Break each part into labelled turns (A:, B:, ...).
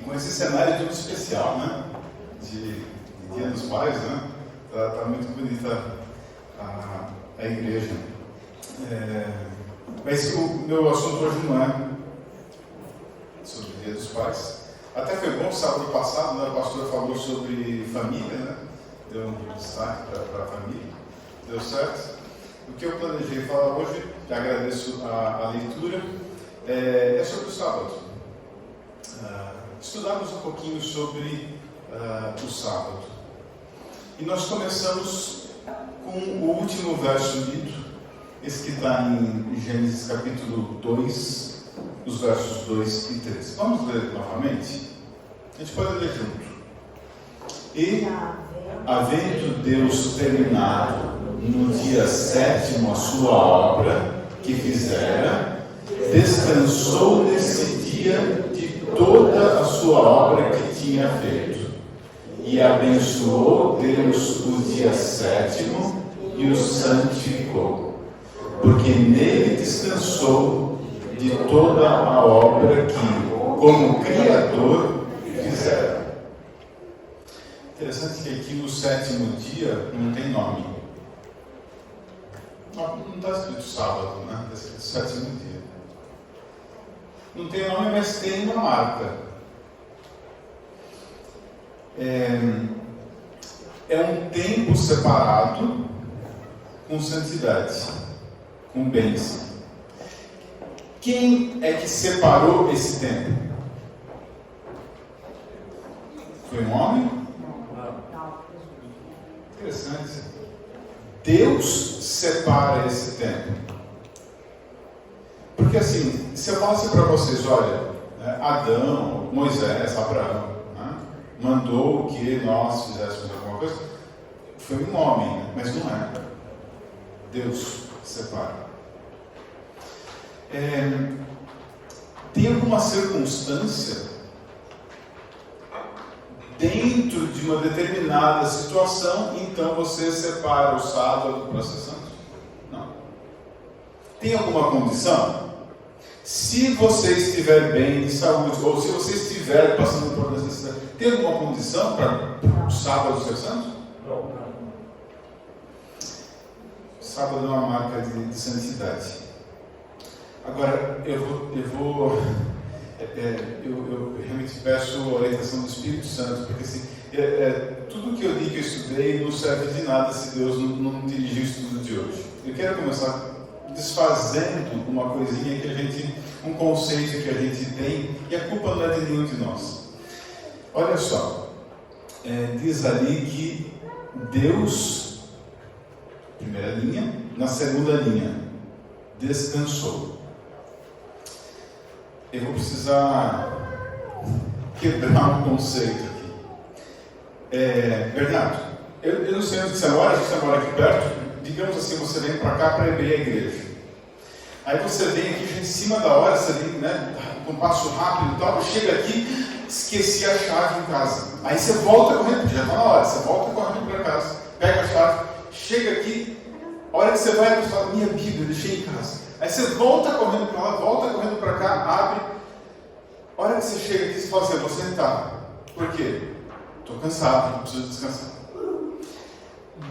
A: com esse cenário todo especial, né? De Dia dos Pais, né? Tá muito bonita a igreja. Mas o meu assunto hoje não é sobre o Dia dos Pais. Até foi bom, sábado passado, né, a pastora falou sobre família, né? Deu um destaque para a família. Deu certo? O que eu planejei falar hoje, que agradeço a leitura, é sobre o sábado. Estudarmos um pouquinho sobre o sábado. E nós começamos com o último verso lido, esse que está em Gênesis capítulo 2, os versos 2 e 3. Vamos ler novamente? A gente pode ler junto. E, havendo Deus terminado no dia 7º a sua obra que fizera, descansou nesse dia de toda a sua obra que tinha feito. E abençoou Deus o dia 7º e o santificou, porque nele descansou de toda a obra que, como Criador, fizera. Interessante que aqui no 7º dia não tem nome. Não está escrito sábado, né? Está escrito 7º dia. Não tem nome, mas tem uma marca. É um tempo separado com santidade, com bênção. Quem é que separou esse tempo? Foi um homem? Interessante. Deus separa esse tempo. Porque assim, se eu falasse para vocês, olha, Adão, Moisés, Abraão, mandou que nós fizéssemos alguma coisa, foi um homem, mas não é. Deus separa. Tem alguma circunstância dentro de uma determinada situação, então você separa o sábado para ser santo? Não. Tem alguma condição? Se você estiver bem de saúde, ou se você estiver passando por necessidade, tem alguma condição para o sábado ser santo? Não. Sábado é uma marca de santidade. Agora, eu realmente peço a orientação do Espírito Santo, porque assim, tudo que eu li, que eu estudei, não serve de nada se Deus não dirigir o estudo de hoje. Eu quero começar desfazendo uma coisinha que a gente, um conceito que a gente tem, e a culpa não é de nenhum de nós. Olha só, diz ali que Deus, primeira linha, na segunda linha, descansou. Eu vou precisar quebrar um conceito aqui. Bernardo, eu não sei onde você mora, você mora aqui perto. Digamos assim, você vem para cá para abrir a igreja. Aí você vem aqui já em cima da hora, você vem, né, com um passo rápido e tal, chega aqui, esqueci a chave em casa. Aí você volta correndo, já está na hora, você volta correndo para casa, pega a chave, chega aqui, a hora que você vai, você fala, minha Bíblia, deixei em casa. Aí você volta correndo para lá, volta correndo para cá, abre. A hora que você chega aqui, você fala assim, eu vou sentar. Por quê? Estou cansado, preciso descansar.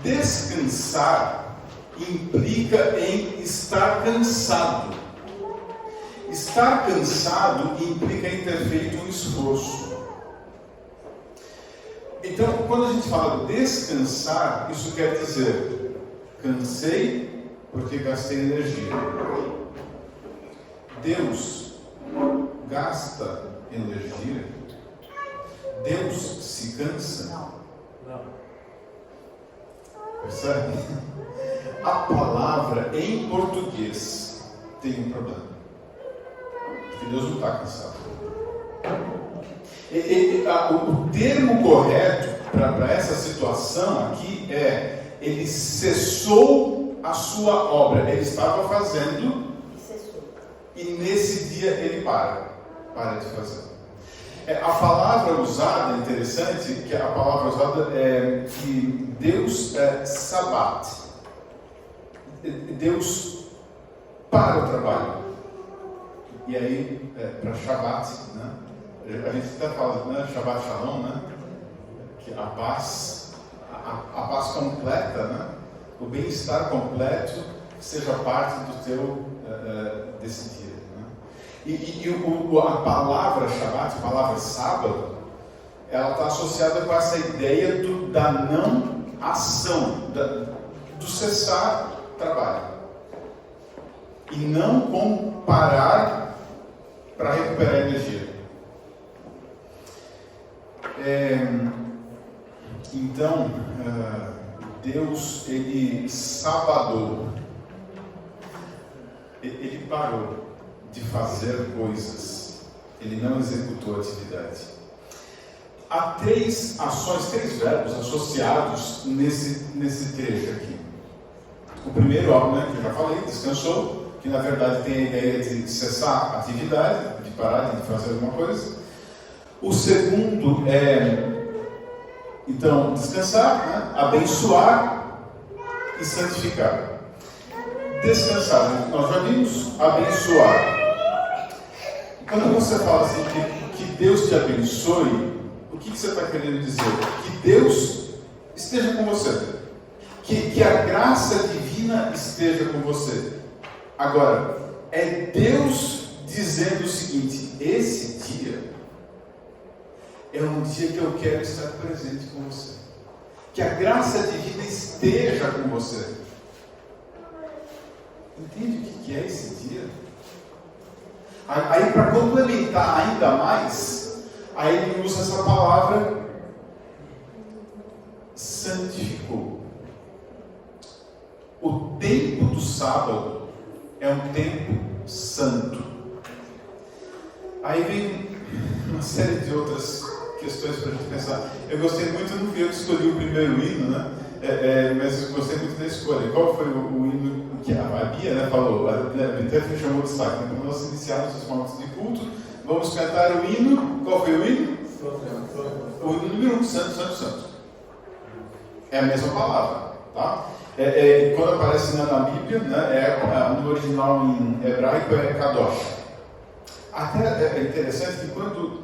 A: Descansar implica em estar cansado. Estar cansado implica em ter feito um esforço. Então, quando a gente fala descansar, isso quer dizer, cansei porque gastei energia. Deus gasta energia? Deus se cansa? Não. Percebe? A palavra em português tem um problema. Porque Deus não está cansado. O termo correto para essa situação aqui é: ele cessou a sua obra. Ele estava fazendo e nesse dia ele para de fazer. A palavra usada é interessante, que a palavra usada é que Deus é sabat. Deus para o trabalho. E aí, para Shabat, né? A gente até fala, né, Shabbat Shalom, né? Que a paz completa, né? O bem-estar completo seja parte do teu desse dia. Né? A palavra Shabbat, a palavra sábado, ela está associada com essa ideia da não ação, do cessar trabalho. E não com parar para recuperar energia. Então, Deus, Ele sabadou, Ele parou de fazer coisas, Ele não executou a atividade. Há três ações, três verbos associados nesse trecho aqui. O primeiro, né, que eu já falei, descansou, que na verdade tem a ideia de cessar a atividade, de parar de fazer alguma coisa. O segundo então, descansar, né, abençoar e santificar. Descansar, nós já vimos, abençoar. Quando você fala assim, que Deus te abençoe, o que você está querendo dizer? Que Deus esteja com você. Que a graça divina esteja com você. Agora, é Deus dizendo o seguinte: esse dia é um dia que eu quero estar presente com você. Que a graça divina esteja com você. Entende o que é esse dia? Aí, para complementar ainda mais, aí ele usa essa palavra santificou. O tempo do sábado é um tempo santo. Aí vem uma série de outras questões para a gente pensar. Eu gostei muito, não fui eu que escolhi o primeiro hino, né? Mas eu gostei muito da escolha. Qual foi o hino que a Bia, né, falou? A Bia chamou o destaque. Né? Quando nós iniciarmos os momentos de culto, vamos cantar o hino. Qual foi o hino? O hino número 1, Santo, Santo, Santo. É a mesma palavra, tá? Quando aparece na Bíblia, né, no original em hebraico é Kadosh. Até é interessante que quando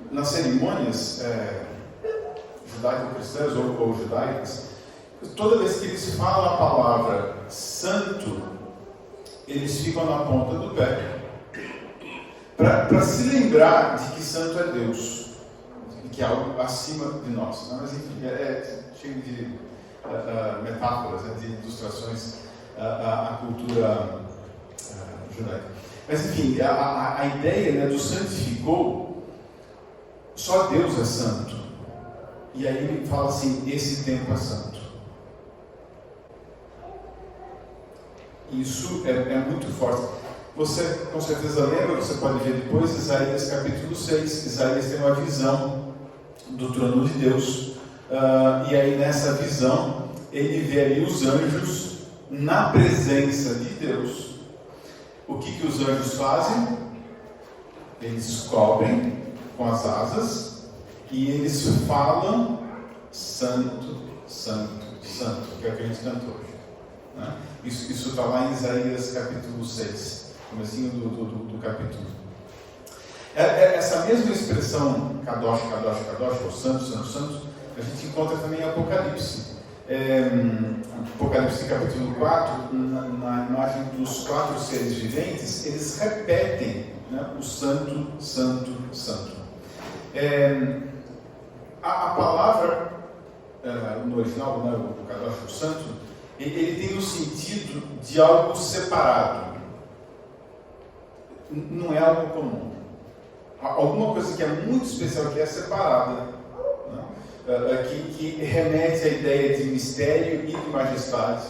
A: nas cerimônias judaico-cristãs ou judaicas, toda vez que eles falam a palavra santo, eles ficam na ponta do pé para se lembrar de que santo é Deus, que é algo acima de nós. Mas enfim, cheio de metáforas, de ilustrações à cultura judaica. Mas enfim, a ideia, né, do santificou, só Deus é santo. E aí ele fala assim: esse tempo é santo. Isso é muito forte. Você com certeza lembra, você pode ver depois, Isaías capítulo 6. Isaías tem uma visão do trono de Deus. E aí nessa visão, ele vê ali os anjos na presença de Deus. O que os anjos fazem? Eles cobrem com as asas e eles falam santo, santo, santo, que é o que a gente cantou hoje. Né? Isso está lá em Isaías capítulo 6, comecinho do capítulo. Essa mesma expressão Kadosh, Kadosh, Kadosh, ou santo, santo, santo, a gente encontra também em Apocalipse. Apocalipse capítulo 4, na imagem dos 4 seres viventes, eles repetem, né, o santo, santo, santo. A palavra no original, né, o Kadosh, o santo, ele tem o sentido de algo separado. Não é algo comum. Alguma coisa que é muito especial, que é separada, né? que remete à ideia de mistério e de majestade,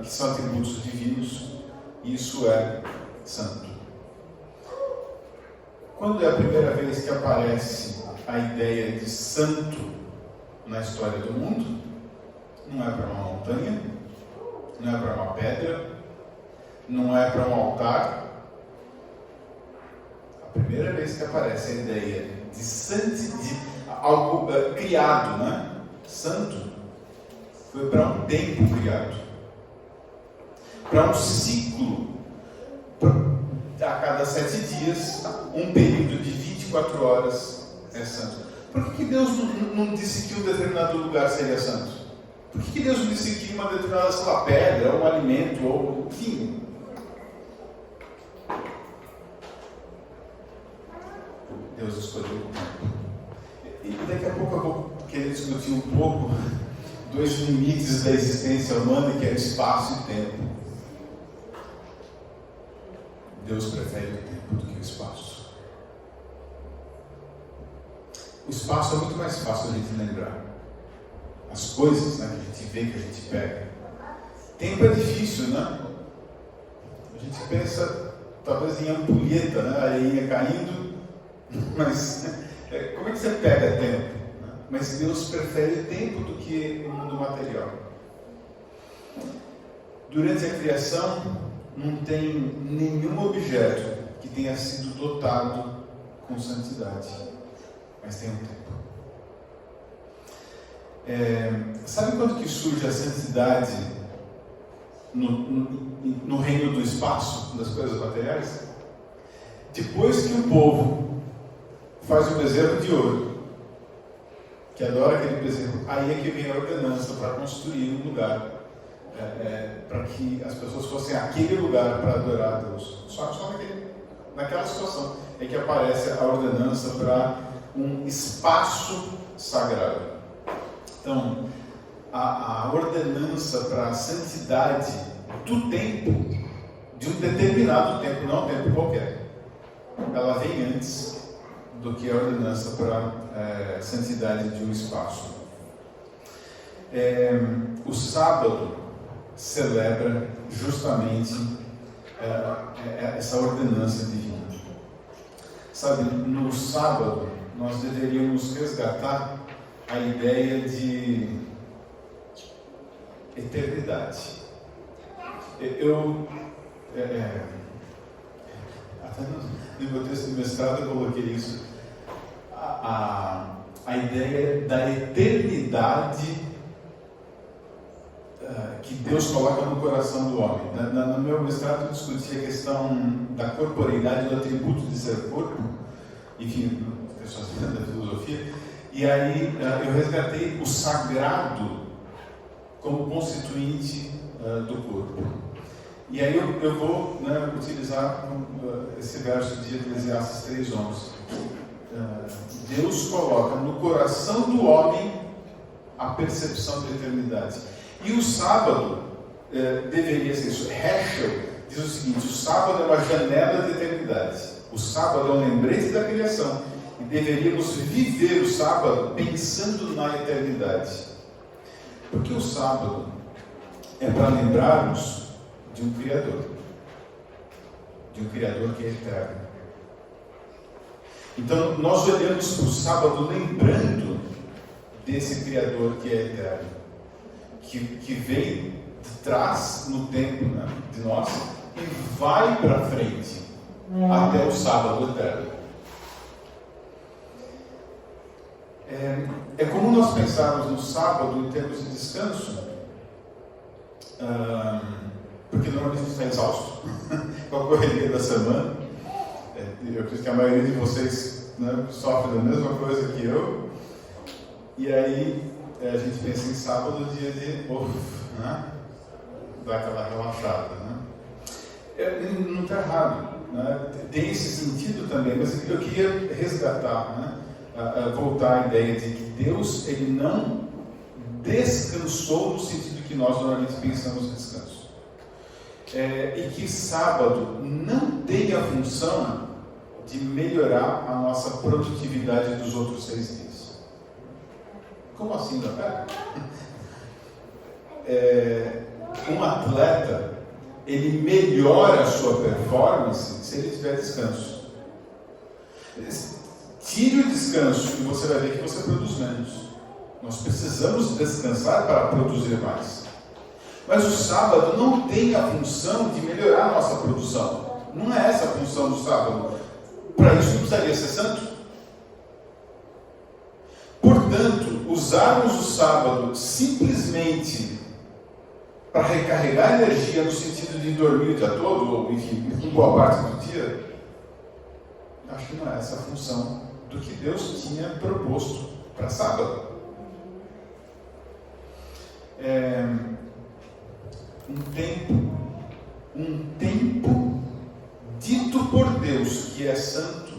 A: que são atributos divinos. Isso é santo. Quando é a primeira vez que aparece a ideia de santo na história do mundo, não é para uma montanha, não é para uma pedra, não é para um altar. A primeira vez que aparece a ideia de santidade, algo criado, né? Santo, foi para um tempo criado, para um ciclo, a cada 7 dias, um período de 24 horas é santo. Por que Deus não disse que um determinado lugar seria santo? Por que Deus não disse que uma determinada, sei lá, pedra, ou um alimento, ou enfim? Deus escolheu o tempo. E daqui a pouco eu vou querer discutir um pouco dois limites da existência humana, que é o espaço e tempo. Deus prefere o tempo do que o espaço. O espaço é muito mais fácil a gente lembrar. As coisas, né, que a gente vê, que a gente pega. Tempo é difícil, né? A gente pensa talvez em ampulheta, né? A areinha caindo, mas como é que você pega tempo? Né? Mas Deus prefere tempo do que o mundo material. Durante a criação, não tem nenhum objeto que tenha sido dotado com santidade, mas tem um tempo. Sabe quando que surge a santidade no reino do espaço, das coisas materiais? Depois que o povo faz o bezerro de ouro, que adora aquele bezerro, aí é que vem a ordenança para construir um lugar, para que as pessoas fossem aquele lugar para adorar a Deus. Só naquela situação é que aparece a ordenança para um espaço sagrado. Então, a ordenança para a santidade do tempo, de um determinado tempo, não um tempo qualquer, ela vem antes do que a ordenança para a santidade de um espaço. O sábado celebra justamente essa ordenança divina. Sabe, no sábado nós deveríamos resgatar a ideia de eternidade. Até no meu texto de mestrado eu coloquei isso. A ideia da eternidade que Deus coloca no coração do homem. No meu mestrado eu discuti a questão da corporeidade, do atributo de ser corpo, enfim, pessoas da filosofia, e aí eu resgatei o sagrado como constituinte do corpo. E aí eu vou utilizar esse verso de Eclesiastes 3:11. Deus coloca no coração do homem a percepção da eternidade. E o sábado deveria ser isso. Heschel diz o seguinte: o sábado é uma janela de eternidade. O sábado é um lembrete da criação. E deveríamos viver o sábado pensando na eternidade. Porque o sábado é para lembrarmos de um Criador. De um Criador que é eterno. Então, nós olhamos para o sábado lembrando desse Criador que é eterno, que vem de trás no tempo, né, de nós e vai para frente até o sábado eterno. É como nós pensarmos no sábado em termos de descanso, porque normalmente a gente está exausto com a correria da semana. Eu acredito que a maioria de vocês, né, sofre da mesma coisa que eu. E aí a gente pensa em sábado, dia de né? Dar aquela relaxada, né? Não está errado, né? Tem esse sentido também, mas eu queria resgatar, né? Voltar à ideia de que Deus ele não descansou no sentido que nós normalmente pensamos em descanso. E que sábado não tem a função de melhorar a nossa produtividade dos outros 6 dias. Como assim, Natália? Um atleta, ele melhora a sua performance se ele tiver descanso. Tire o descanso e você vai ver que você produz menos. Nós precisamos descansar para produzir mais. Mas o sábado não tem a função de melhorar a nossa produção. Não é essa a função do sábado. Para isso não precisaria ser santo. Portanto, usarmos o sábado simplesmente para recarregar energia no sentido de dormir o dia todo, ou enfim, boa parte do dia, acho que não é essa a função do que Deus tinha proposto para sábado. Um tempo dito por Deus que é santo,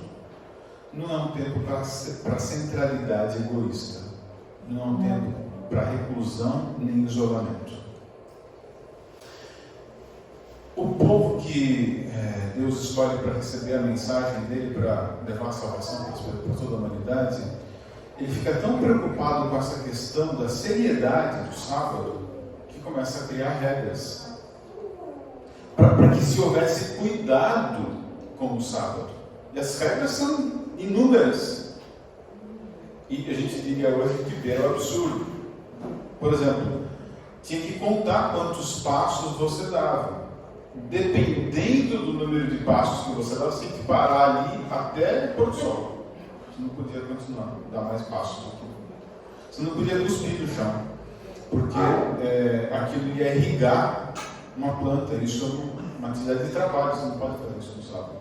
A: não é um tempo para centralidade egoísta, não é um tempo para reclusão nem isolamento. O povo que Deus escolhe para receber a mensagem dele, para levar a salvação para toda a humanidade, ele fica tão preocupado com essa questão da seriedade do sábado, que começa a criar regras, para que se houvesse cuidado com o sábado. E as regras são inúmeras. E a gente diria hoje que beira o absurdo. Por exemplo, tinha que contar quantos passos você dava. Dependendo do número de passos que você dava, você tinha que parar ali até pôr do sol. Você não podia continuar, dar mais passos aqui. Você não podia cuspir no chão, porque aquilo ia irrigar uma planta. Isso é uma atividade de trabalho, você não pode fazer isso no sábado.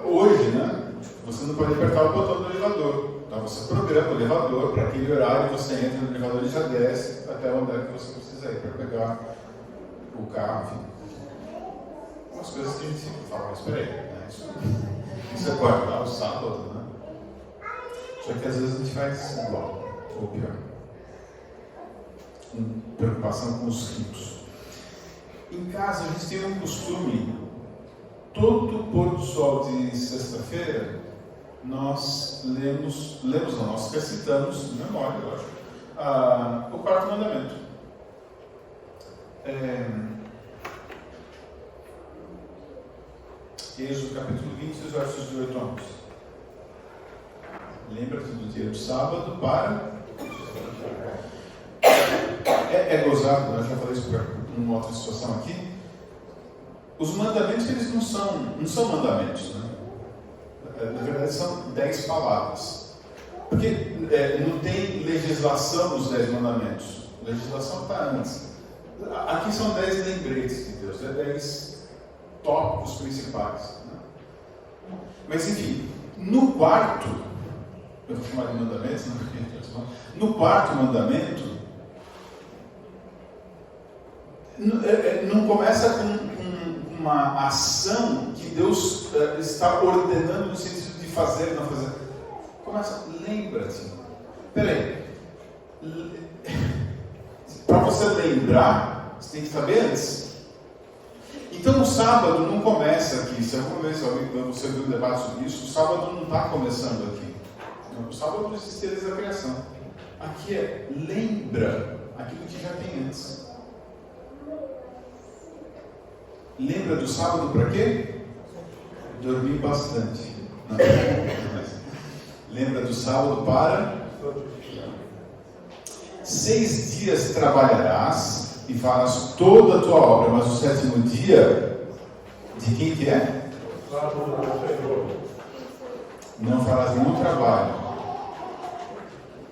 A: Hoje, né, você não pode apertar o botão do elevador. Então você programa o elevador para aquele horário, você entra no elevador e já desce até onde é que você precisa ir para pegar o carro, enfim. Umas coisas que a gente fala, mas espera aí, né? Isso é guardar o sábado, né? Só que às vezes a gente faz igual, ou pior. Preocupação com os ritos. Em casa a gente tem um costume, todo pôr do sol de sexta-feira, nós lemos não, nós recitamos, memória, lógico, o quarto mandamento. Êxodo capítulo 20, versos de 8 a 11. Lembra-te do dia do sábado para... É gozado, eu já falei isso em uma outra situação aqui. Os mandamentos, eles não são mandamentos, né? Na verdade são 10 palavras. Porque não tem legislação nos 10 mandamentos. A legislação está antes. Aqui são 10 lembretes de Deus, 10 tópicos principais, né? Mas enfim, no quarto, eu vou chamar de mandamentos, no quarto mandamento, não começa com uma ação que Deus está ordenando no sentido de fazer, não fazer. Começa, lembra-te. Peraí. Para você lembrar, você tem que saber antes. Então o sábado não começa aqui. Se alguma vez você viu um debate sobre isso, o sábado não está começando aqui. O sábado não existe desde a criação. Aqui lembra aquilo que já tem antes. Lembra do sábado para quê? Dormir bastante. Não. Lembra do sábado para 6 dias trabalharás e farás toda a tua obra, mas o 7º dia, de quem que é? Não farás nenhum trabalho.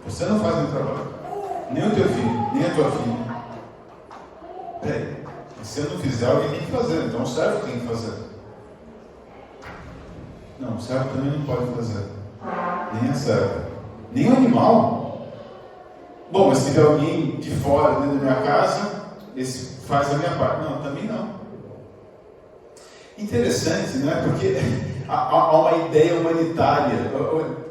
A: Você não faz nenhum trabalho. Nem o teu filho, nem a tua filha. Peraí. Se eu não fizer, alguém tem que fazer. Então o servo tem que fazer. Não, o servo também não pode fazer. Nem a serva. Nem o animal. Bom, mas se tiver alguém de fora, dentro da minha casa, esse faz a minha parte. Não, também não. Interessante, né? Porque há uma ideia humanitária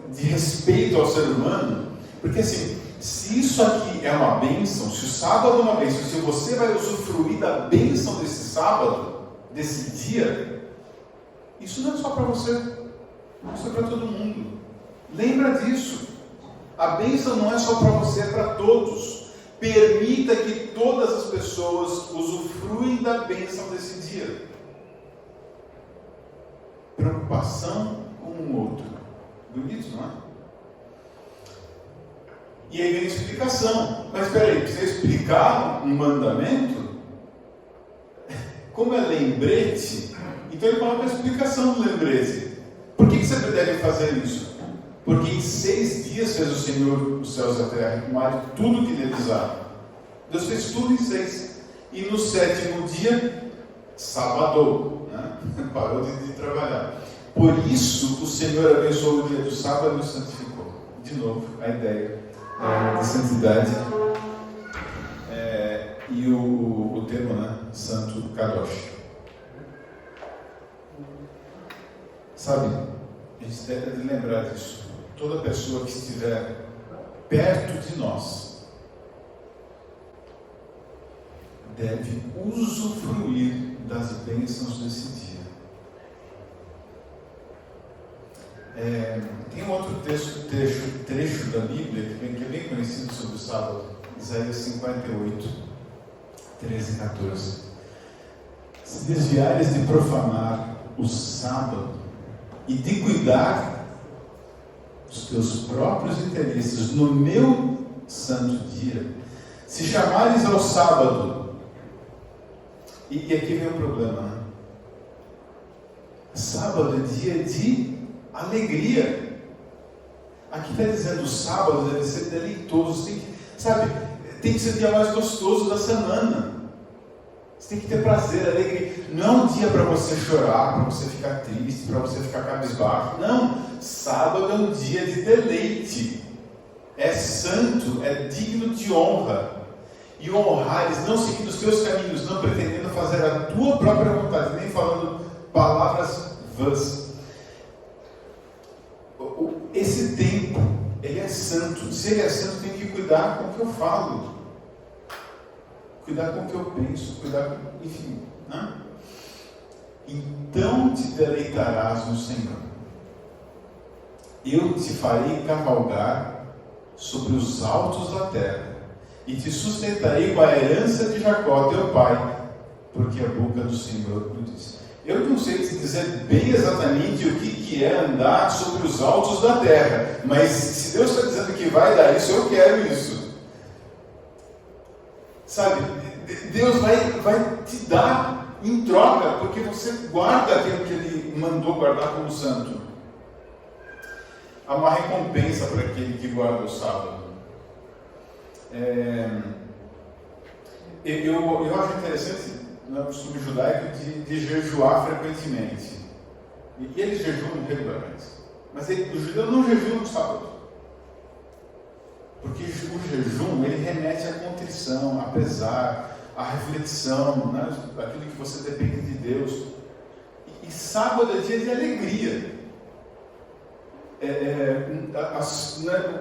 A: de respeito ao ser humano. Porque assim, se isso aqui é uma bênção, se o sábado é uma bênção, se você vai usufruir da bênção desse sábado, desse dia, isso não é só para você, isso é para todo mundo. Lembra disso. A bênção não é só para você, é para todos. Permita que todas as pessoas usufruem da bênção desse dia. Preocupação com o outro. Bonito, não é? E aí vem a explicação. Mas espera aí, precisa explicar um mandamento? Como é lembrete, então ele coloca a explicação do lembrete. Por que você deve fazer isso? Porque em 6 dias fez o Senhor os céus e a terra, e mais tudo que neles há. Deus fez tudo em 6. E no 7º dia, sábado, né? Parou de trabalhar. Por isso o Senhor abençoou o dia do sábado e o santificou. De novo, a ideia de santidade e o termo, né? Santo Kadosh. Sabe, a gente deve lembrar disso. Toda pessoa que estiver perto de nós deve usufruir das bênçãos desse dia. Tem um outro trecho da Bíblia que é bem conhecido sobre o sábado, Isaías 58, 13 e 14. Se desviares de profanar o sábado e de cuidar dos teus próprios interesses no meu santo dia, se chamares ao sábado, e aqui vem o problema, né? Sábado é dia de alegria. Aqui está dizendo o sábado deve ser deleitoso, tem que ser o dia mais gostoso da semana. Você tem que ter prazer, alegria. Não é um dia para você chorar, para você ficar triste, para você ficar cabisbaixo. Não, sábado é um dia de deleite. É santo, é digno de honra. E honrares, não seguindo os teus caminhos, não pretendendo fazer a tua própria vontade, nem falando palavras vãs. Esse tempo, ele é santo. Se ele é santo, tem que cuidar com o que eu falo, cuidar com o que eu penso, enfim, né? Então te deleitarás no Senhor. Eu te farei cavalgar sobre os altos da terra e te sustentarei com a herança de Jacó, teu pai, porque a boca do Senhor me disse. Eu não sei te dizer bem exatamente o que é andar sobre os altos da terra, mas se Deus está dizendo que vai dar isso, eu quero isso. Sabe, Deus vai te dar em troca, porque você guarda aquilo que Ele mandou guardar como santo. Há uma recompensa para aquele que guarda o sábado. Eu acho interessante no costume judaico de jejuar frequentemente. E eles jejuam regularmente. Mas o judeu não jejua no sábado. Porque o jejum, ele remete à contrição, a pesar, à reflexão, né? Aquilo que você depende de Deus. E sábado é dia de alegria.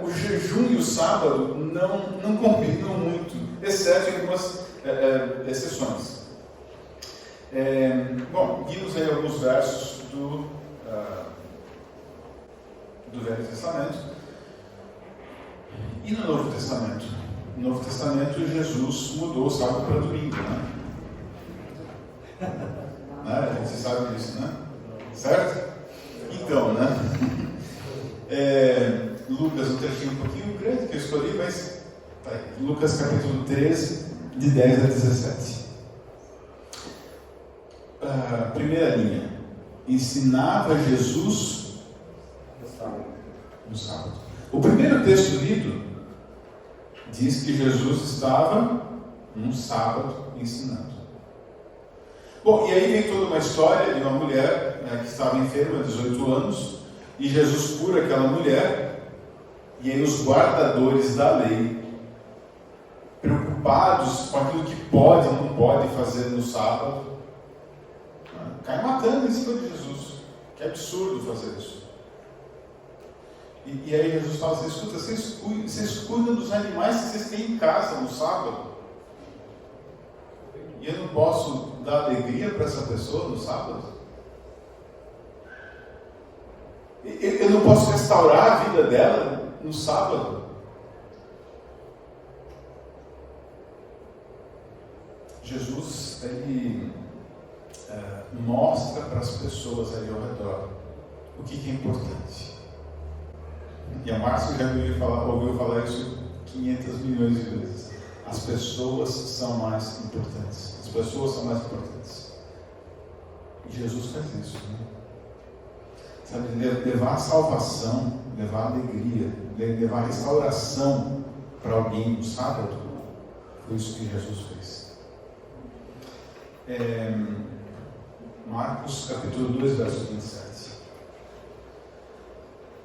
A: O jejum e o sábado não combinam muito, exceto em algumas exceções. Vimos aí alguns versos do Velho Testamento e no Novo Testamento. No Novo Testamento, Jesus mudou o sábado para domingo, né? A gente sabe disso, né? Certo? Então, né? Lucas, um trechinho um pouquinho grande que eu escolhi, mas tá aí. Lucas capítulo 13, de 10 a 17. Primeira linha. Ensinava Jesus no sábado. O primeiro texto lido diz que Jesus estava num sábado ensinando. Bom, e aí vem toda uma história de uma mulher que estava enferma há 18 anos, e Jesus cura aquela mulher, e aí os guardadores da lei, preocupados com aquilo que pode e não pode fazer no sábado, caem matando em cima de Jesus. Que absurdo fazer isso. E aí Jesus fala assim: escuta, vocês cuidam dos animais que vocês têm em casa no sábado, e eu não posso dar alegria para essa pessoa no sábado? Eu não posso restaurar a vida dela no sábado? Jesus, ele mostra para as pessoas ali ao redor o que é importante. E a Márcia já ouviu falar isso 500 milhões de vezes. As pessoas são mais importantes. As pessoas são mais importantes. E Jesus faz isso, né? Sabe, levar a salvação, levar a alegria, levar a restauração para alguém no sábado, foi isso que Jesus fez. Marcos capítulo 2, verso 27.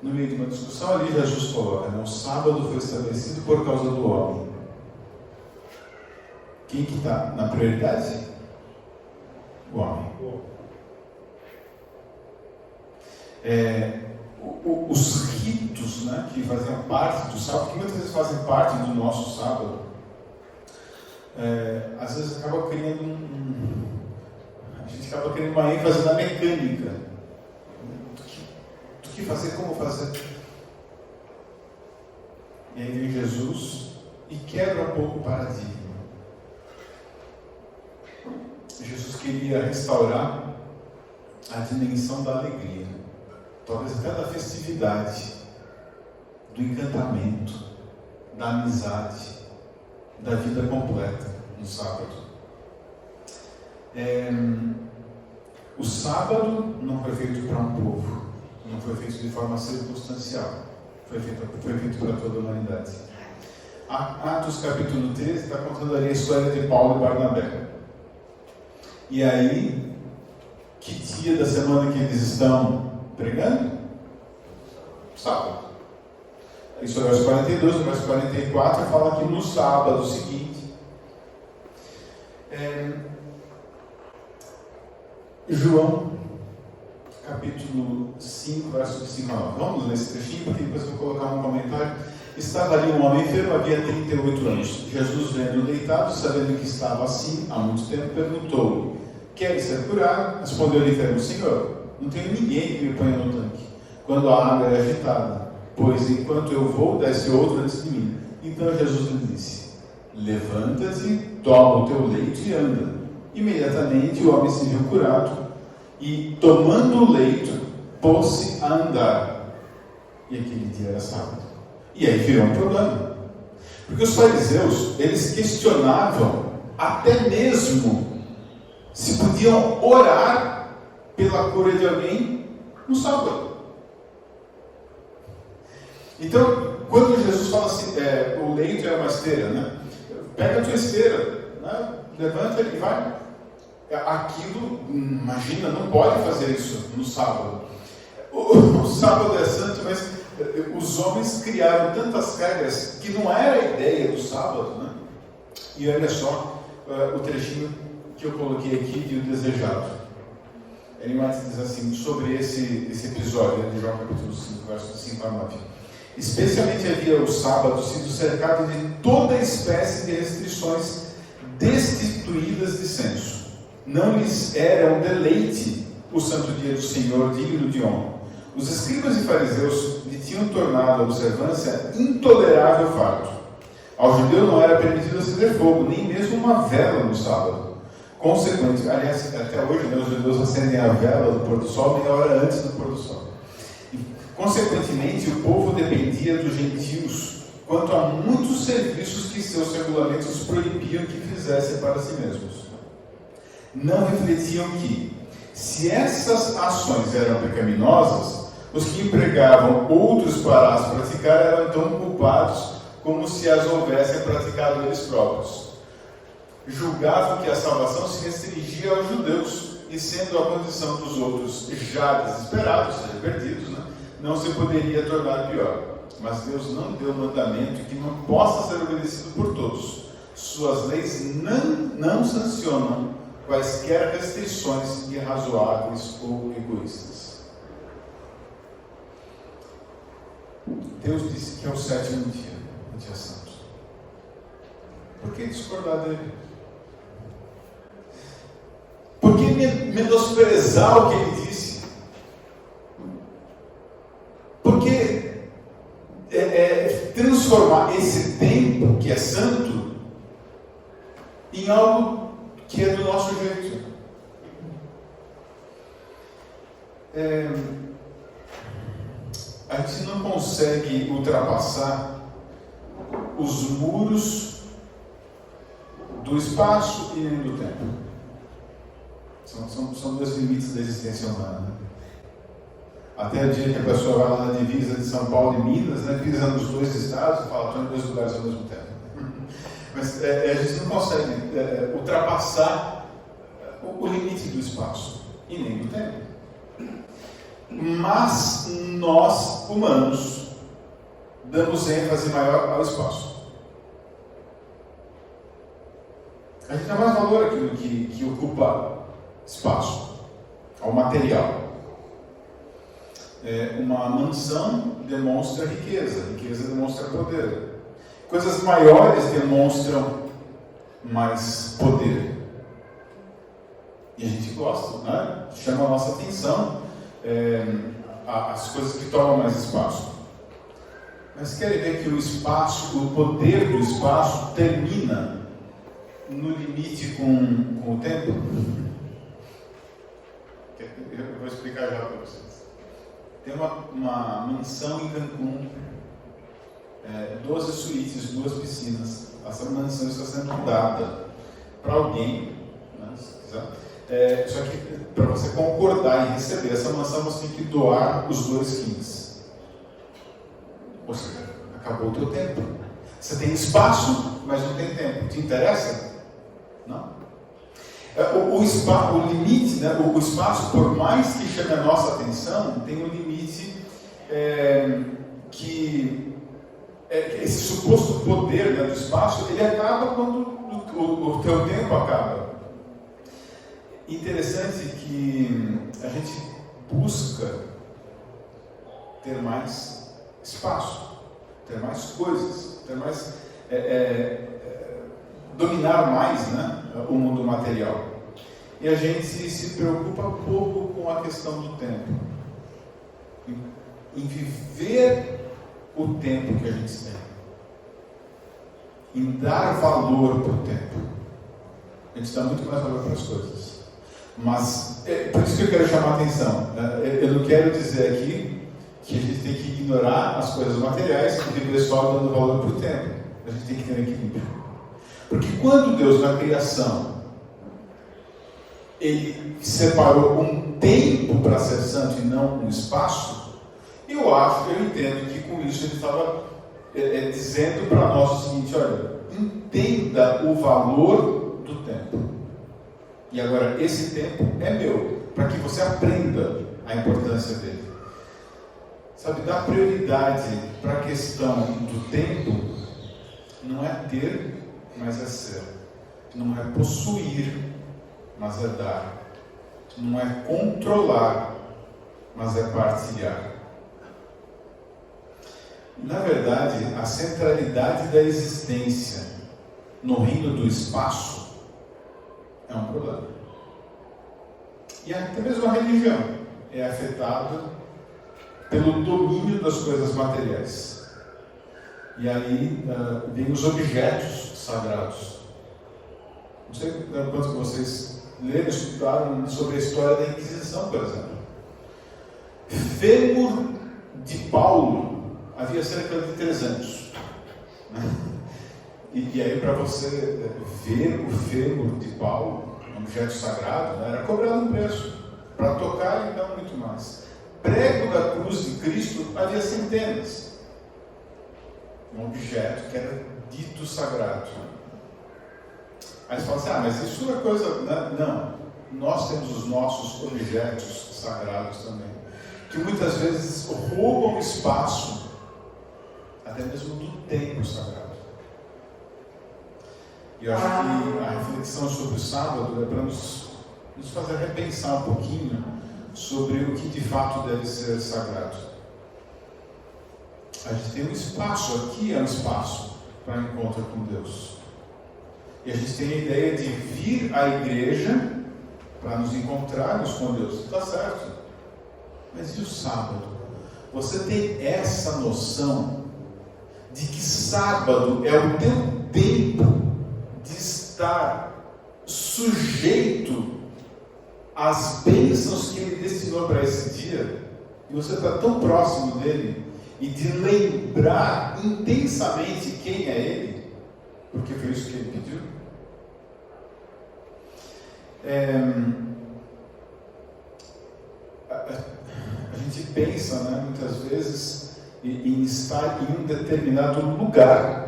A: no meio de uma discussão ali, Jesus coloca, o sábado foi estabelecido por causa do homem. Quem que está na prioridade? O homem. Os ritos, né, que faziam parte do sábado, que muitas vezes fazem parte do nosso sábado, às vezes acaba criando a gente acaba criando uma ênfase na mecânica do que fazer, como fazer. E aí vem Jesus e quebra um pouco o paradigma. Jesus queria restaurar a dimensão da alegria, talvez até da festividade, do encantamento, da amizade, da vida completa no sábado. O sábado não foi feito para um povo, não foi feito de forma circunstancial, foi feito para toda a humanidade. Atos capítulo 13 está contando ali a história de Paulo e Barnabé. E aí, que dia da semana que eles estão pregando? Sábado. Isso é o verso 42, no verso 44 fala que no sábado seguinte, João, capítulo 5, verso 5 a 9. Vamos ler esse trechinho, porque depois eu vou colocar um comentário. Estava ali um homem enfermo, havia 38 anos. Jesus, vendo deitado, sabendo que estava assim há muito tempo, perguntou-lhe: queres ser curado? Respondeu-lhe o enfermo: Senhor, não tenho ninguém que me ponha no tanque quando a água é agitada, pois enquanto eu vou, desce outro antes de mim. Então Jesus lhe disse: levanta-te, toma o teu leito e anda. Imediatamente o homem se viu curado e, tomando o leito, pôs-se a andar. E aquele dia era sábado. E aí virou um problema, porque os fariseus, eles questionavam até mesmo se podiam orar pela cura de alguém no sábado. Então, quando Jesus fala assim, o leito é uma esteira, né? Pega a tua esteira, né? Levanta e vai. Aquilo, imagina, não pode fazer isso no sábado. O sábado é santo, mas os homens criaram tantas regras que não era a ideia do sábado, né? E olha só o trechinho que eu coloquei aqui de O Desejado. Ele mais diz assim, sobre esse episódio de João capítulo 5, versos 5 a 9. Especialmente havia o sábado sido cercado de toda espécie de restrições destituídas de senso. Não lhes era um deleite o santo dia do Senhor digno de honra. Os escribas e fariseus lhe tinham tornado a observância intolerável fato. Ao judeu não era permitido acender fogo, nem mesmo uma vela no sábado. Consequentemente, aliás, até hoje, os judeus acendem a vela do pôr do sol meia hora antes do pôr do sol. Consequentemente, o povo dependia dos gentios quanto a muitos serviços que seus regulamentos proibiam que fizessem para si mesmos. Não refletiam que, se essas ações eram pecaminosas, os que empregavam outros para as praticar eram tão culpados como se as houvessem praticado eles próprios. Julgavam que a salvação se restringia aos judeus, e sendo a condição dos outros já desesperados, seja, perdidos, né, não se poderia tornar pior. Mas Deus não deu mandamento que não possa ser obedecido por todos. Suas leis não sancionam quaisquer restrições irrazoáveis ou egoístas. Deus disse que é o sétimo dia, o dia santo. Por que discordar dele? Por que menosprezar o que ele disse? Por que transformar esse tempo que é santo em algo que é do nosso jeito? A gente não consegue ultrapassar os muros do espaço e nem do tempo. São dois limites da existência humana. Até o dia que a pessoa vai lá na divisa de São Paulo e Minas, né, pisa nos dois estados e fala, estou em dois lugares ao mesmo tempo. Mas a gente não consegue ultrapassar o limite do espaço e nem do tempo. mas nós, humanos, damos ênfase maior ao espaço. A gente dá mais valor àquilo que ocupa espaço, ao material. Uma mansão demonstra riqueza, riqueza demonstra poder. Coisas maiores demonstram mais poder. E a gente gosta, né? Chama a nossa atenção as coisas que tomam mais espaço. Mas querem ver que o espaço, o poder do espaço termina no limite com o tempo? Eu vou explicar já para vocês. Tem uma mansão em Cancún, 12 suítes, 2 piscinas. Essa mansão está sendo dada para alguém, né, se quiser. Só que para você concordar em receber essa mansão, você tem que doar os 2/5. Ou seja, acabou o teu tempo. Você tem espaço, mas não tem tempo. Te interessa? Não. O limite, né, o espaço, por mais que chame a nossa atenção, tem um limite que esse suposto poder, né, do espaço, ele acaba quando o teu tempo acaba. Interessante que a gente busca ter mais espaço, ter mais coisas, ter mais dominar mais, né, o mundo material. E a gente se preocupa pouco com a questão do tempo. Em viver o tempo que a gente tem. Em dar valor para o tempo. A gente dá muito mais valor para as coisas. Mas, por isso que eu quero chamar a atenção. Eu não quero dizer aqui que a gente tem que ignorar as coisas materiais e viver só dando valor para o tempo. A gente tem que ter um equilíbrio. Porque quando Deus, na criação, Ele separou um tempo para ser santo e não um espaço, eu entendo que com isso Ele estava dizendo para nós o seguinte: olha, entenda o valor do tempo. E agora, esse tempo é meu, para que você aprenda a importância dele. Sabe, dar prioridade para a questão do tempo não é ter, mas é ser. Não é possuir, mas é dar. Não é controlar, mas é partilhar. Na verdade, a centralidade da existência no reino do espaço é um problema. E até mesmo a religião é afetada pelo domínio das coisas materiais. E aí vem os objetos sagrados. Não sei quantos de vocês leram, estudaram sobre a história da Inquisição, por exemplo. Fêmur de Paulo havia cerca de 300. Né? E aí, para você ver o fêmur de Paulo, um objeto sagrado, né, era cobrado um preço. Para tocar, então, muito mais. Prego da cruz de Cristo havia centenas. Um objeto que era dito sagrado. Aí você fala assim: mas isso é coisa... Né? Não. Nós temos os nossos objetos sagrados também, que muitas vezes roubam espaço, até mesmo do tempo sagrado. E eu acho que a reflexão sobre o sábado é para nos fazer repensar um pouquinho sobre o que de fato deve ser sagrado. A gente tem um espaço, aqui é um espaço para encontro com Deus. E a gente tem a ideia de vir à igreja para nos encontrarmos com Deus. Está certo. Mas e o sábado? Você tem essa noção de que sábado é o teu tempo de estar sujeito às bênçãos que Ele destinou para esse dia, e você está tão próximo dele, e de lembrar intensamente quem é Ele, porque foi isso que Ele pediu. A gente pensa, né, muitas vezes em estar em um determinado lugar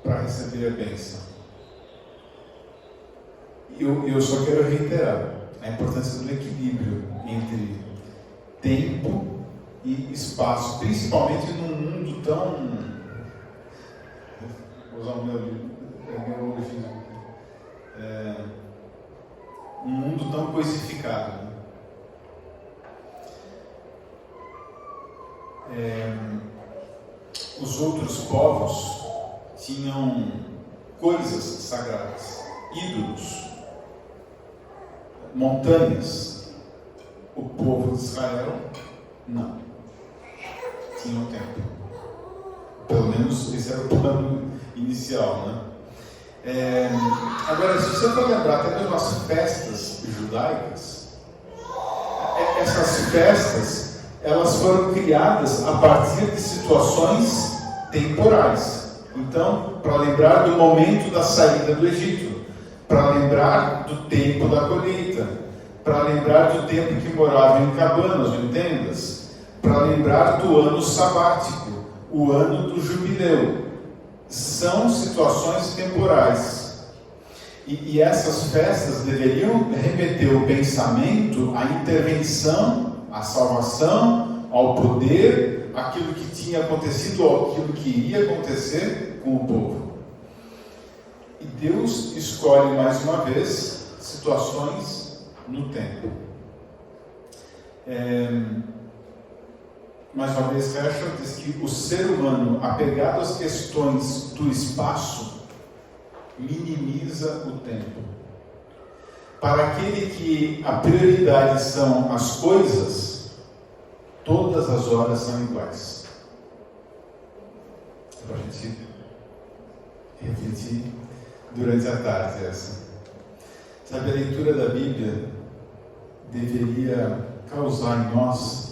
A: para receber a bênção. Eu só quero reiterar, a importância do equilíbrio entre tempo e espaço, principalmente num mundo tão... Vou usar o meu livro. Um mundo tão coisificado. Os outros povos tinham coisas sagradas, ídolos, montanhas. O povo de Israel não tinha um templo. Pelo menos esse era o plano inicial, né? Agora, se você for lembrar até mesmo as festas judaicas, essas festas, elas foram criadas a partir de situações temporais. Então, para lembrar do momento da saída do Egito, para lembrar do tempo da colheita, para lembrar do tempo que moravam em cabanas ou em tendas, para lembrar do ano sabático, o ano do jubileu. São situações temporais. E essas festas deveriam remeter o pensamento à intervenção, à salvação, ao poder, aquilo que tinha acontecido ou aquilo que iria acontecer com o povo. E Deus escolhe mais uma vez situações no tempo. Mais uma vez, Herschel diz que o ser humano, apegado às questões do espaço, minimiza o tempo. Para aquele que a prioridade são as coisas, todas as horas são iguais. Para a gente refletir durante a tarde essa. Sabe, a leitura da Bíblia deveria causar em nós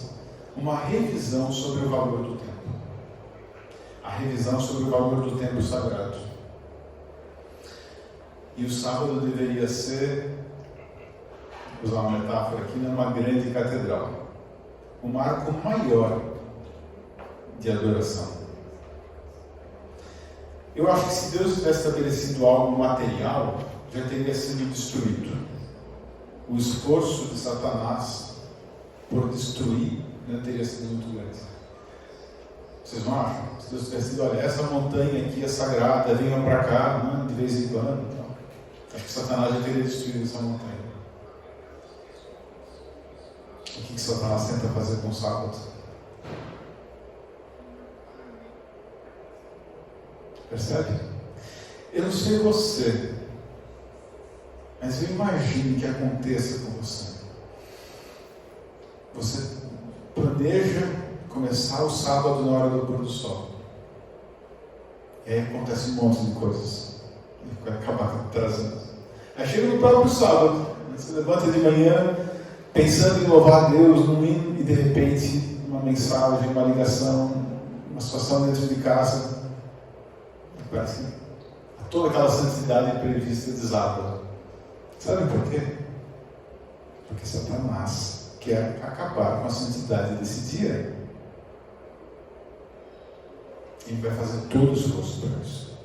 A: uma revisão sobre o valor do tempo. A revisão sobre o valor do tempo sagrado. E o sábado deveria ser, vou usar uma metáfora aqui, uma grande catedral. O marco maior de adoração. Eu acho que se Deus tivesse estabelecido algo material, já teria sido destruído. O esforço de Satanás por destruir não teria sido muito grande. Vocês não acham? Se Deus tivesse sido, olha, essa montanha aqui é sagrada, venham para cá, né, de vez em quando. Então, acho que Satanás já teria destruído essa montanha. O que Satanás tenta fazer com o sábado? Percebe? Eu não sei você, mas eu imagino que aconteça com você. Você planeja começar o sábado na hora do pôr do sol. E aí acontece um monte de coisas. E vai acabar trazendo. Aí chega no próprio sábado. Você levanta de manhã pensando em louvar a Deus num hino e de repente uma mensagem, uma ligação, uma situação dentro de casa. Parece que toda aquela santidade prevista desaba. Sabe por quê? Porque Satanás quer acabar com a santidade desse dia. Ele vai fazer todo o esforço para isso.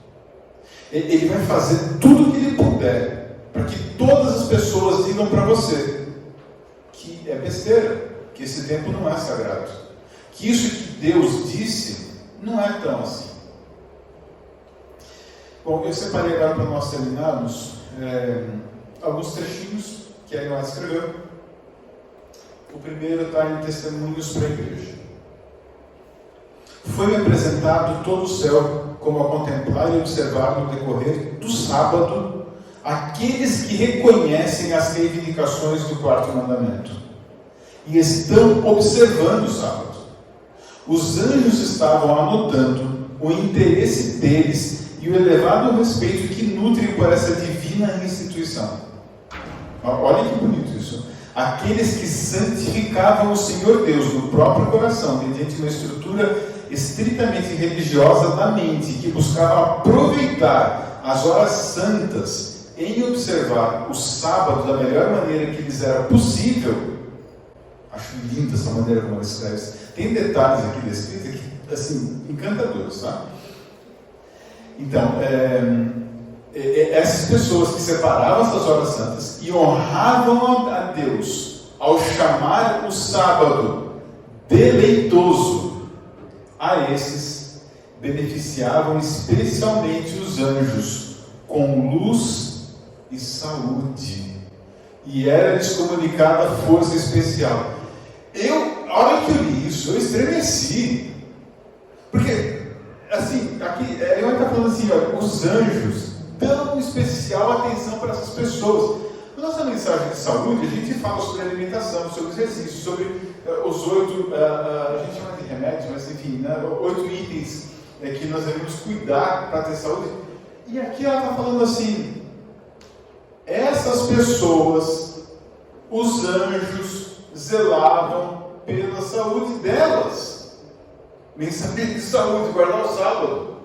A: Ele vai fazer tudo o que ele puder para que todas as pessoas digam para você que é besteira, que esse tempo não é sagrado, que isso que Deus disse não é tão assim. Bom, eu separei agora para nós terminarmos alguns trechinhos que a Ellen escreveu. O primeiro está em Testemunhos para a Igreja. Foi-me apresentado todo o céu, como a contemplar e observar no decorrer do sábado, aqueles que reconhecem as reivindicações do quarto mandamento e estão observando o sábado. Os anjos estavam anotando o interesse deles e o elevado respeito que nutrem por essa divina instituição. Olha que bonito isso. Aqueles que santificavam o Senhor Deus no próprio coração, mediante uma estrutura estritamente religiosa da mente, que buscava aproveitar as horas santas em observar o sábado da melhor maneira que lhes era possível. Acho linda essa maneira como ela escreve. Tem detalhes aqui descritos que, assim, encantadores, tá? Então, essas pessoas que separavam essas horas santas e honravam a Deus ao chamar o sábado deleitoso, a esses beneficiavam especialmente os anjos com luz e saúde, e era-lhes comunicada força especial. A hora que eu li isso, eu estremeci, porque assim, aqui ele está falando assim, olha, os anjos dão especial atenção para essas pessoas. Na nossa mensagem de saúde, a gente fala sobre alimentação, sobre exercício, sobre os 8, a gente chama de remédios, mas enfim, 8 itens que nós devemos cuidar para ter saúde. E aqui ela está falando assim, essas pessoas, os anjos, zelavam pela saúde delas. Mensagem de saúde, guardar o sábado.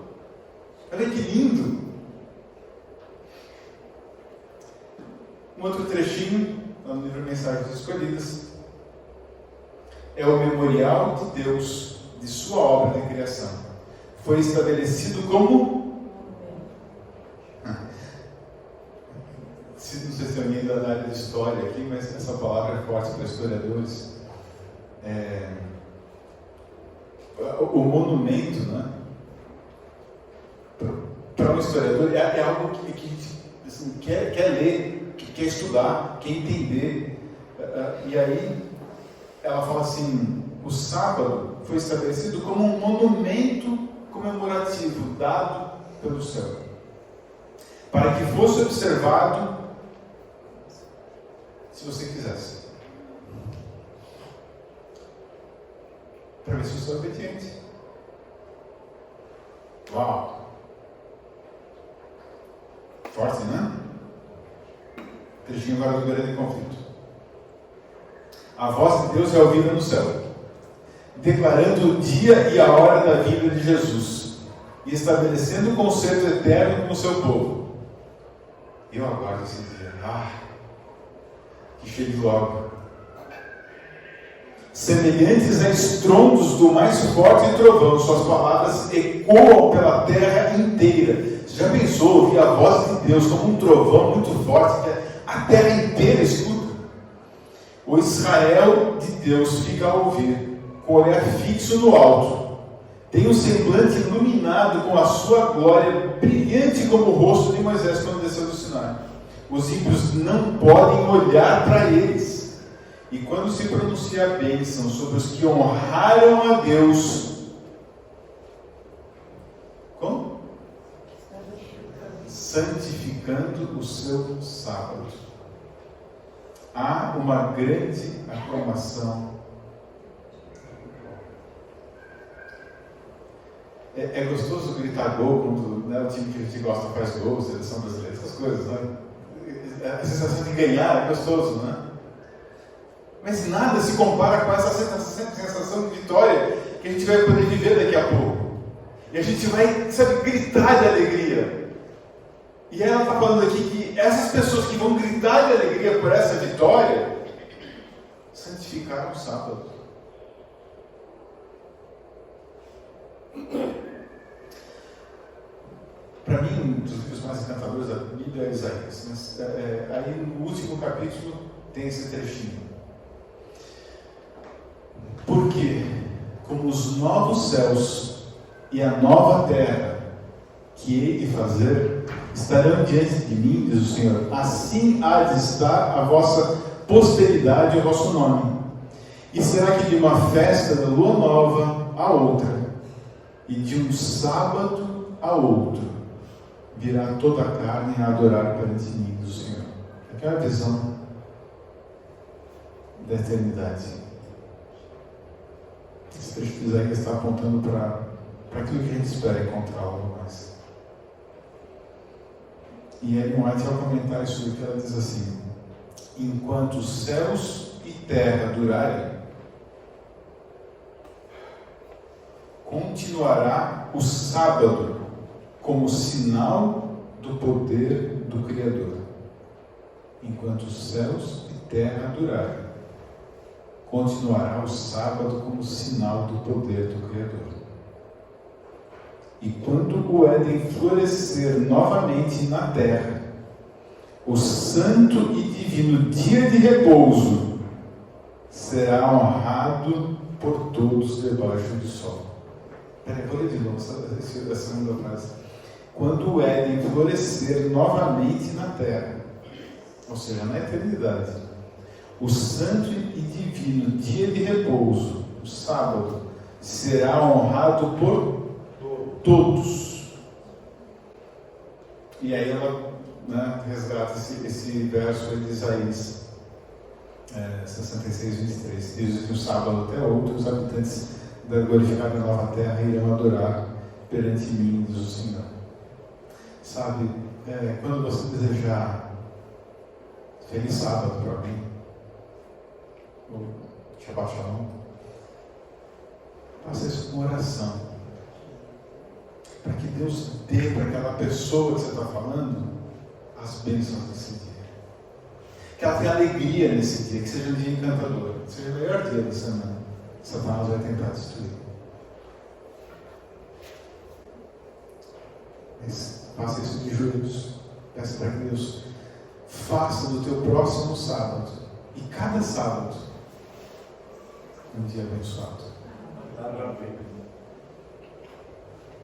A: Olha que lindo. Um outro trechinho, no livro Mensagens Escolhidas, é o memorial de Deus, de sua obra de criação. Foi estabelecido como... Não sei se alguém da área de história aqui, mas essa palavra é forte para historiadores. O monumento, né? Para um historiador, é algo que a gente assim, quer ler, que quer estudar, quer entender. E aí ela fala assim, o sábado foi estabelecido como um monumento comemorativo dado pelo céu, para que fosse observado se você quisesse, para ver se você é obediente. Uau! Forte, né? Trechinho agora do grande conflito. A voz de Deus é ouvida no céu, declarando o dia e a hora da vinda de Jesus e estabelecendo o concerto eterno com o seu povo. Eu aguardo esse dia. Que chegue logo. Semelhantes a estrondos do mais forte trovão, suas palavras ecoam pela terra inteira. Você já pensou ouvir a voz de Deus como um trovão muito forte que a terra inteira escuta? O Israel de Deus fica a ouvir, com o olhar fixo no alto. Tem um semblante iluminado com a sua glória, brilhante como o rosto de Moisés quando desceu do Sinai. Os ímpios não podem olhar para eles. E quando se pronuncia a bênção sobre os que honraram a Deus, como? Santificando o seu sábado. Há uma grande aclamação. É gostoso gritar gol quando, né, o time que a gente gosta faz gol, seleção brasileira, essas coisas, né? A sensação de ganhar é gostoso, né? Mas nada se compara com essa sensação de vitória que a gente vai poder viver daqui a pouco. E a gente vai, sabe, gritar de alegria. E ela está falando aqui que essas pessoas que vão gritar de alegria por essa vitória, santificaram o sábado. Para mim, um dos livros mais encantadores da Bíblia é Isaías. Mas aí no último capítulo tem esse trechinho. Porque, como os novos céus e a nova terra que hei de fazer estarão diante de mim, diz o Senhor, assim há de estar a vossa posteridade e o vosso nome. E será que de uma festa da lua nova a outra, e de um sábado a outro, virá toda a carne a adorar perante mim, diz o Senhor. Aquela visão da eternidade. Esse trecho de Isaías está apontando para aquilo que a gente espera encontrar algo mais. E Ellen White, ao comentar isso aqui, ela diz assim: enquanto os céus e terra durarem, continuará o sábado como sinal do poder do Criador. Enquanto os céus e terra durarem, continuará o sábado como sinal do poder do Criador. E quando o Éden florescer novamente na terra, o santo e divino dia de repouso será honrado por todos debaixo do sol. Peraí, vou ler de novo essa segunda frase. Quando o Éden florescer novamente na terra, ou seja, na eternidade, o santo e divino dia de repouso, o sábado, será honrado por todos. E aí ela resgata esse verso aí de Isaías 66, 23. Diz que o sábado até outro, os habitantes da glorificada nova terra irão adorar perante mim, diz o Senhor. Sabe, quando você desejar feliz sábado para alguém, ou Shabbat Shalom, faça isso com oração, para que Deus dê para aquela pessoa que você está falando as bênçãos desse dia, que ela tenha alegria nesse dia, que seja um dia encantador, que seja o melhor dia da semana. Satanás vai tentar destruir, mas faça isso de joelhos, peça para que Deus faça do teu próximo sábado e cada sábado um dia abençoado.